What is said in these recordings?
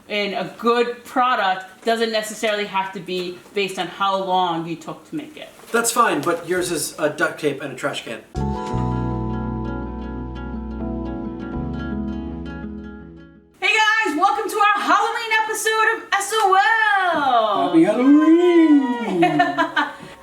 And a good product doesn't necessarily have to be based on how long you took to make it. That's fine, but yours is a duct tape and a trash can. Hey guys, welcome to our Halloween episode of SOL! Happy Halloween!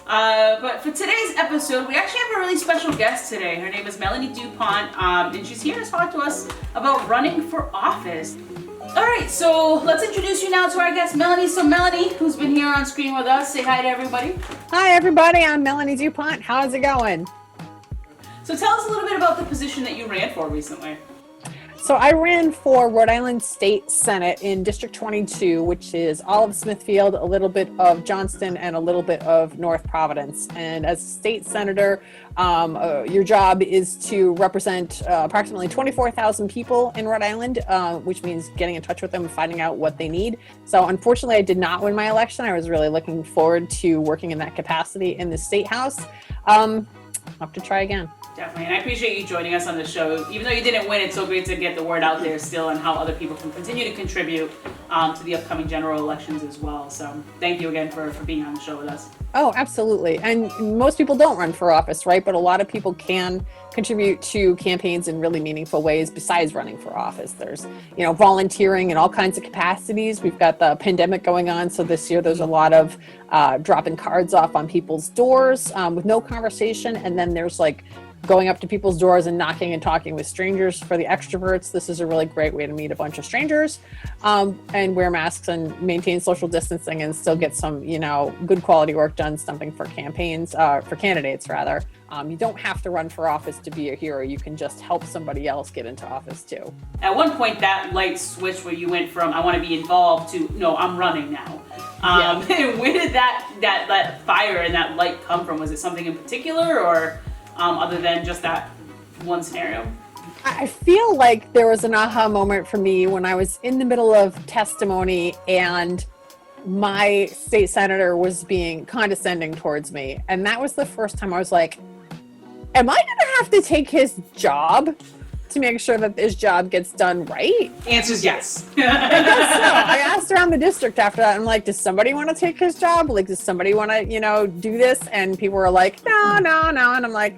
But for today's episode, we actually have a really special guest today. Her name is Melanie DuPont, and she's here to talk to us about running for office. Alright, so let's introduce you now to our guest, Melanie. So Melanie, who's been here on screen with us, say hi to everybody. Hi everybody, I'm Melanie DuPont. How's it going? So tell us a little bit about the position that you ran for recently. So I ran for Rhode Island State Senate in District 22, which is all of Smithfield, a little bit of Johnston, and a little bit of North Providence. And as a state senator, your job is to represent approximately 24,000 people in Rhode Island, which means getting in touch with them and finding out what they need. So unfortunately, I did not win my election. I was really looking forward to working in that capacity in the State House. I'll have to try again. Definitely, and I appreciate you joining us on the show. Even though you didn't win, it's so great to get the word out there still and how other people can continue to contribute to the upcoming general elections as well. So thank you again for being on the show with us. Oh, absolutely. And most people don't run for office, right? But a lot of people can contribute to campaigns in really meaningful ways besides running for office. There's, volunteering in all kinds of capacities. We've got the pandemic going on. So this year there's a lot of dropping cards off on people's doors with no conversation. And then there's going up to people's doors and knocking and talking with strangers for the extroverts. This is a really great way to meet a bunch of strangers and wear masks and maintain social distancing and still get some, good quality work done, stumping for campaigns, for candidates rather. You don't have to run for office to be a hero. You can just help somebody else get into office too. At one point, that light switch where you went from, I want to be involved to, no, I'm running now. Where did that fire and that light come from? Was it something in particular or other than just that one scenario? I feel like there was an aha moment for me when I was in the middle of testimony and my state senator was being condescending towards me. And that was the first time I was like, am I going to have to take his job to make sure that this job gets done right? Answer's yes. I guess so. I asked around the district after that. I'm like, does somebody want to take his job? Does somebody want to, do this? And people were like, no. And I'm like,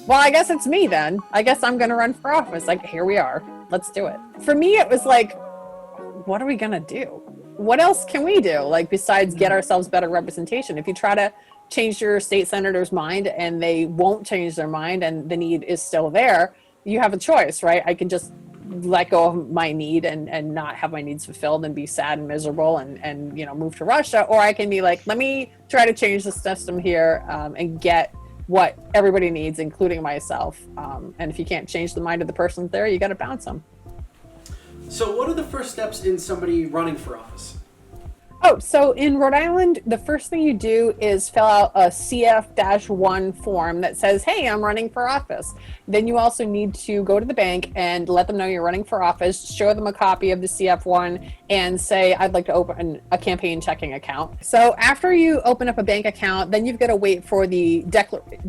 well, I guess it's me then. I guess I'm going to run for office. Here we are. Let's do it. For me, it was like, what are we going to do? What else can we do? Besides get ourselves better representation. If you try to change your state senator's mind and they won't change their mind and the need is still there, you have a choice, right? I can just let go of my need and not have my needs fulfilled and be sad and miserable and move to Russia. Or I can be like, let me try to change the system here and get what everybody needs, including myself. And if you can't change the mind of the person there, you got to bounce them. So what are the first steps in somebody running for office? Oh, so in Rhode Island, the first thing you do is fill out a CF-1 form that says, hey, I'm running for office. Then you also need to go to the bank and let them know you're running for office, show them a copy of the CF-1 and say, I'd like to open a campaign checking account. So after you open up a bank account, then you've got to wait for the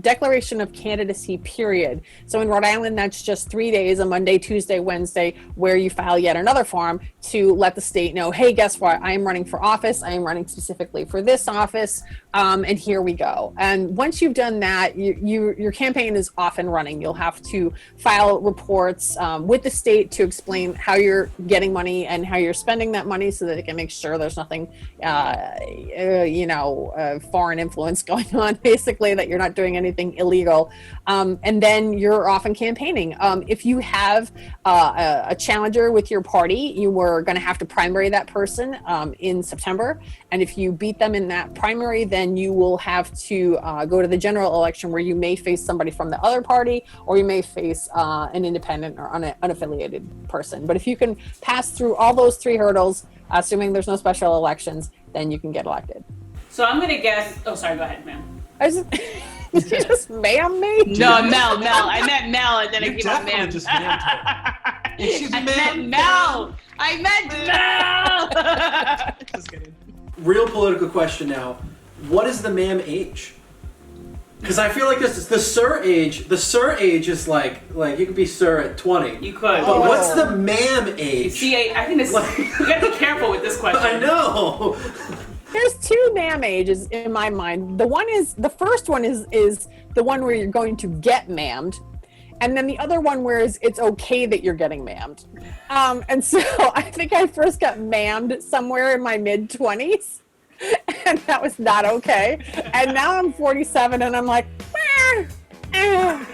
declaration of candidacy period. So in Rhode Island, that's just 3 days, a Monday, Tuesday, Wednesday, where you file yet another form to let the state know, hey, guess what? I am running for office. I am running specifically for this office, and here we go. And once you've done that, your campaign is off and running. You'll have to file reports with the state to explain how you're getting money and how you're spending that money so that they can make sure there's nothing, foreign influence going on, basically, that you're not doing anything illegal. And then you're off and campaigning. If you have a challenger with your party, you were going to have to primary that person in September. And if you beat them in that primary, then you will have to go to the general election where you may face somebody from the other party, or you may face an independent or unaffiliated person. But if you can pass through all those three hurdles, assuming there's no special elections, then you can get elected. So I'm going to guess, oh, sorry, go ahead, ma'am. Did you just ma'am me? No, Mel. I meant Mel, and then I came out ma'am. Just ma'am. I meant Mel. Just kidding. Real political question now. What is the ma'am age? Because I feel like this is the sir age. The sir age is like you could be sir at 20. You could. But what's the ma'am age? See, I think this. You gotta be careful with this question. I know. There's two ma'am ages in my mind. The first one is the one where you're going to get ma'amed. And then the other one where it's okay that you're getting ma'amed. And so I think I first got ma'amed somewhere in my mid-20s. And that was not okay. And now I'm 47 and I'm like, I'm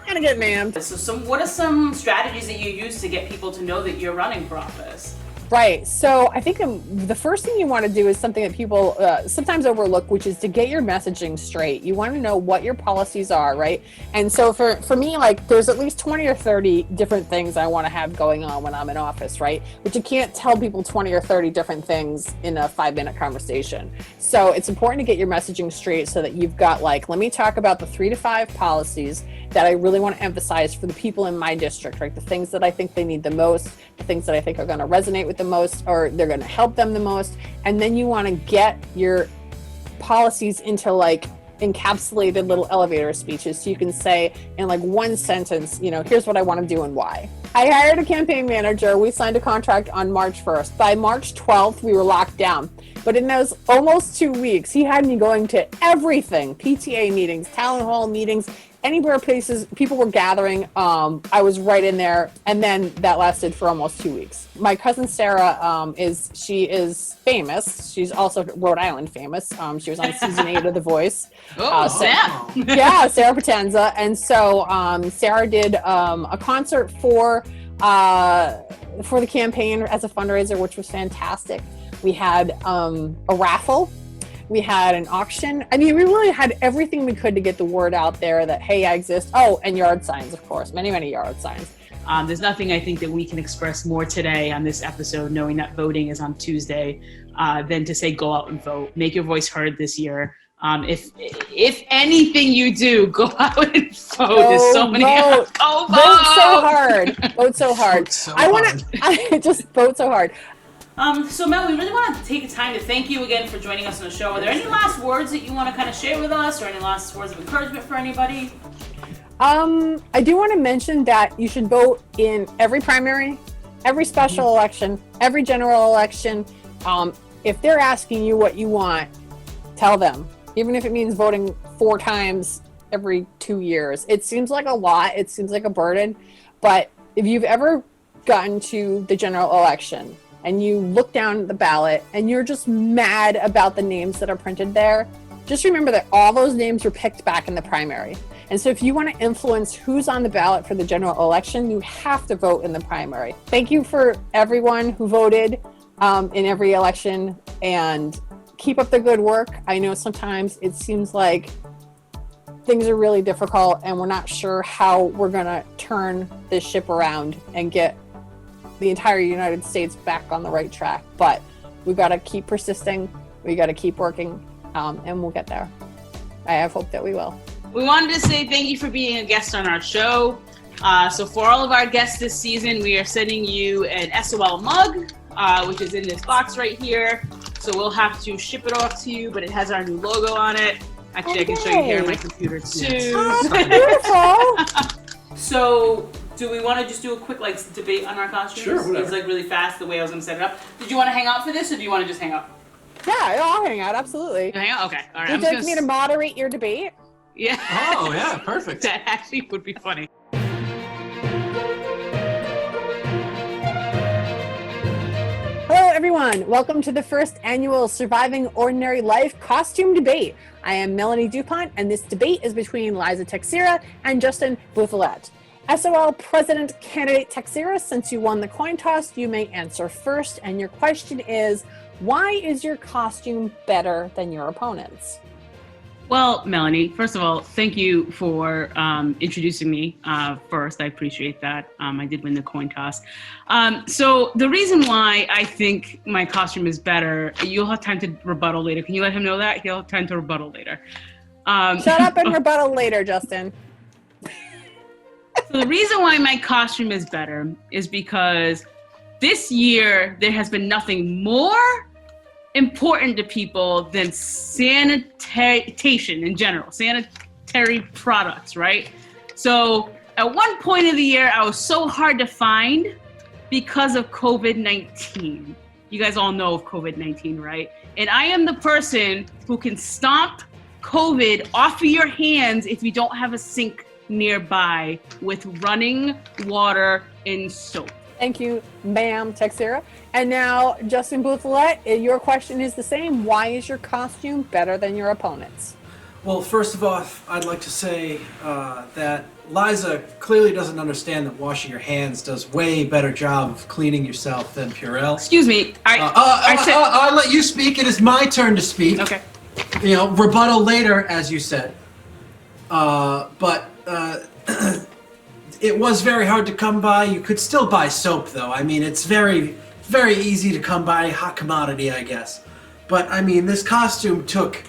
gonna get ma'amed. So what are some strategies that you use to get people to know that you're running for office? Right. So I think the first thing you want to do is something that people sometimes overlook, which is to get your messaging straight. You want to know what your policies are, right? And so for me, like there's at least 20 or 30 different things I want to have going on when I'm in office, right? But you can't tell people 20 or 30 different things in a 5-minute conversation. So it's important to get your messaging straight so that you've got like, let me talk about the 3 to 5 policies that I really want to emphasize for the people in my district, right? The things that I think they need the most, the things that I think are going to resonate with the most, or they're going to help them the most. And then you want to get your policies into like encapsulated little elevator speeches. So you can say in like one sentence, here's what I want to do and why. I hired a campaign manager. We signed a contract on March 1st. By March 12th, we were locked down. But in those almost 2 weeks, he had me going to everything, PTA meetings, town hall meetings, anywhere places people were gathering. I was right in there. And then that lasted for almost 2 weeks. My cousin Sarah she is famous. She's also Rhode Island famous. She was on season 8 of The Voice. Yeah, Sarah Potenza. And so Sarah did a concert for the campaign as a fundraiser, which was fantastic. We had a raffle. We had an auction. I mean, we really had everything we could to get the word out there that, hey, I exist. Oh, and yard signs, of course. Many, many yard signs. There's nothing I think that we can express more today on this episode, knowing that voting is on Tuesday, than to say go out and vote. Make your voice heard this year. If anything you do, go out and vote. There's so many. Vote. Go vote. Vote so hard. Vote so hard. I just vote so hard. So Mel, we really want to take the time to thank you again for joining us on the show. Are there any last words that you want to kind of share with us, or any last words of encouragement for anybody? I do want to mention that you should vote in every primary, every special election, every general election. If they're asking you what you want, tell them, even if it means voting 4 times every 2 years. It seems like a lot. It seems like a burden. But if you've ever gotten to the general election and you look down at the ballot and you're just mad about the names that are printed there, just remember that all those names were picked back in the primary. And so if you want to influence who's on the ballot for the general election, you have to vote in the primary. Thank you for everyone who voted in every election, and keep up the good work. I know sometimes it seems like things are really difficult and we're not sure how we're going to turn this ship around and get the entire United States back on the right track. But we've got to keep persisting. We got to keep working, and we'll get there. I have hope that we will. We wanted to say thank you for being a guest on our show. So for all of our guests this season, we are sending you an SOL mug, which is in this box right here. So we'll have to ship it off to you, but it has our new logo on it. Actually, I can show you here on my computer too. Oh, beautiful. So do we want to just do a quick debate on our costumes? Sure, whatever. It's really fast the way I was going to set it up. Did you want to hang out for this, or do you want to just hang out? Yeah, I'll hang out, absolutely. You hang out? Okay. All right. Would you like me to moderate your debate? Yeah. Oh, yeah, perfect. That actually would be funny. Hello, everyone. Welcome to the first annual Surviving Ordinary Life costume debate. I am Melanie DuPont, and this debate is between Liza Texera and Justin Bouthelette. SOL President candidate Texera, since you won the coin toss, you may answer first. And your question is, why is your costume better than your opponent's? Well, Melanie, first of all, thank you for introducing me first. I appreciate that. I did win the coin toss. So the reason why I think my costume is better, you'll have time to rebuttal later. Can you let him know that? He'll have time to rebuttal later. Shut up and rebuttal later, Justin. So the reason why my costume is better is because this year there has been nothing more important to people than sanitation in general. unnecessary products, right? So at one point of the year, I was so hard to find because of COVID-19. You guys all know of COVID-19, right? And I am the person who can stomp COVID off of your hands if you don't have a sink nearby with running water and soap. Thank you, ma'am, Texera. And now, Justin Bouthelet, your question is the same. Why is your costume better than your opponent's? Well, first of all, I'd like to say that Liza clearly doesn't understand that washing your hands does way better job of cleaning yourself than Purell. Excuse me. I'll let you speak. It is my turn to speak. Okay. You know, rebuttal later, as you said. But it was very hard to come by. You could still buy soap, though. I mean, it's very, very easy to come by. Hot commodity, I guess. But, I mean, this costume took,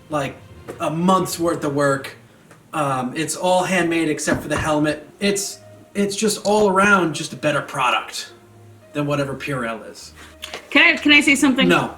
like, a month's worth of work. It's all handmade except for the helmet. It's just all around just a better product than whatever Purell is. Can I say something? No.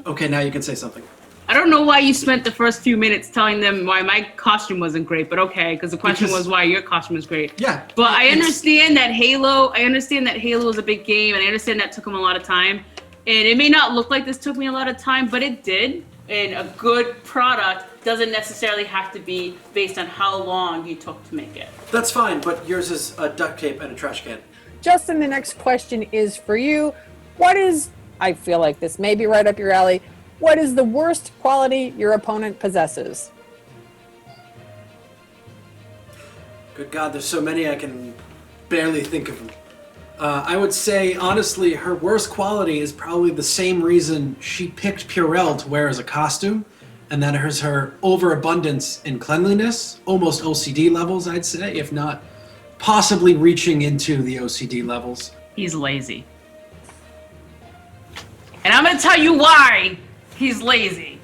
Okay, now you can say something. I don't know why you spent the first few minutes telling them why my costume wasn't great, but okay, because the question was why your costume was great. Yeah. But I understand that Halo is a big game, and I understand that took them a lot of time. And it may not look like this took me a lot of time, but it did. And a good product doesn't necessarily have to be based on how long you took to make it. That's fine, but yours is a duct tape and a trash can. Justin, the next question is for you. I feel like this may be right up your alley. What is the worst quality your opponent possesses? Good God, there's so many I can barely think of them. I would say, honestly, her worst quality is probably the same reason she picked Purell to wear as a costume, and that is her overabundance in cleanliness, almost OCD levels, I'd say, if not possibly reaching into the OCD levels. He's lazy. And I'm going to tell you why he's lazy.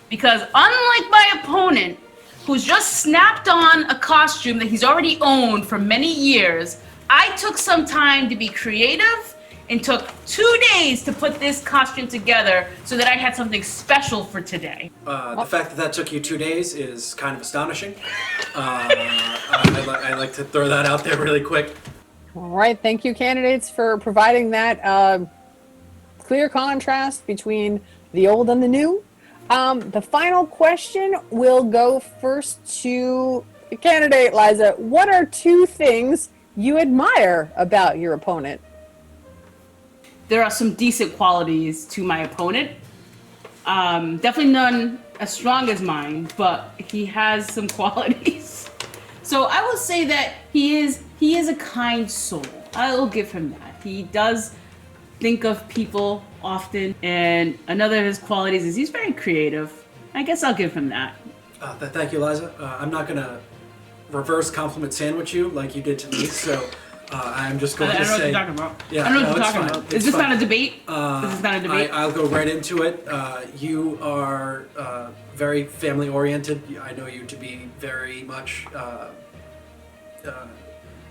Because unlike my opponent, who's just snapped on a costume that he's already owned for many years, I took some time to be creative and took 2 days to put this costume together so that I had something special for today. The fact that took you 2 days is kind of astonishing. I'd like to throw that out there really quick. All right, thank you, candidates, for providing that clear contrast between the old and the new. The final question will go first to the candidate, Liza. What are 2 things you admire about your opponent? There are some decent qualities to my opponent. Definitely none as strong as mine, but he has some qualities. So I will say that he is a kind soul. I will give him that. He does think of people often, and another of his qualities is he's very creative. I guess I'll give him that. Thank you, Liza. I'm not gonna reverse compliment sandwich you like you did to me, so I'm just going to say... I don't know what you're talking about. Yeah, I don't know what no, you're talking about. Is this not a debate? This is not a debate? I'll go right into it. You are very family-oriented. I know you to be very much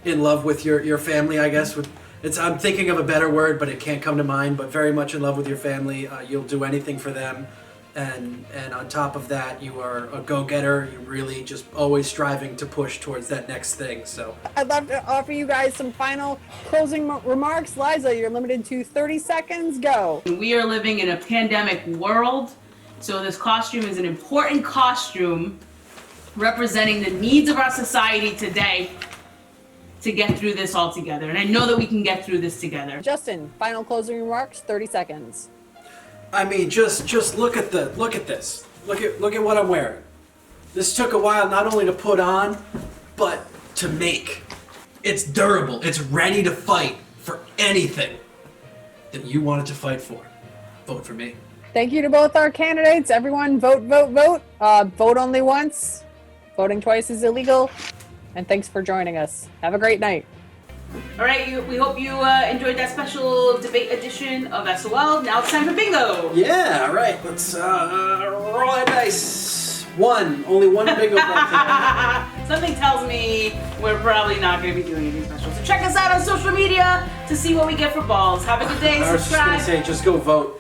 in love with your family, I guess. I'm thinking of a better word, but it can't come to mind, but very much in love with your family. You'll do anything for them. And on top of that, you are a go-getter. You're really just always striving to push towards that next thing. So I'd love to offer you guys some final closing remarks. Liza, you're limited to 30 seconds. Go. We are living in a pandemic world, so this costume is an important costume representing the needs of our society today to get through this all together. And I know that we can get through this together. Justin, final closing remarks, 30 seconds. I mean, just look at this. Look at what I'm wearing. This took a while not only to put on, but to make. It's durable. It's ready to fight for anything that you wanted to fight for. Vote for me. Thank you to both our candidates. Everyone, vote, vote, vote. Vote only once. Voting twice is illegal. And thanks for joining us. Have a great night. All right, we hope you enjoyed that special debate edition of SOL. Now it's time for bingo. Yeah, all right. Let's roll that dice. Only one bingo ball today. Something tells me we're probably not going to be doing anything special. So check us out on social media to see what we get for balls. Have a good day. I was just Subscribe. gonna say, just go vote.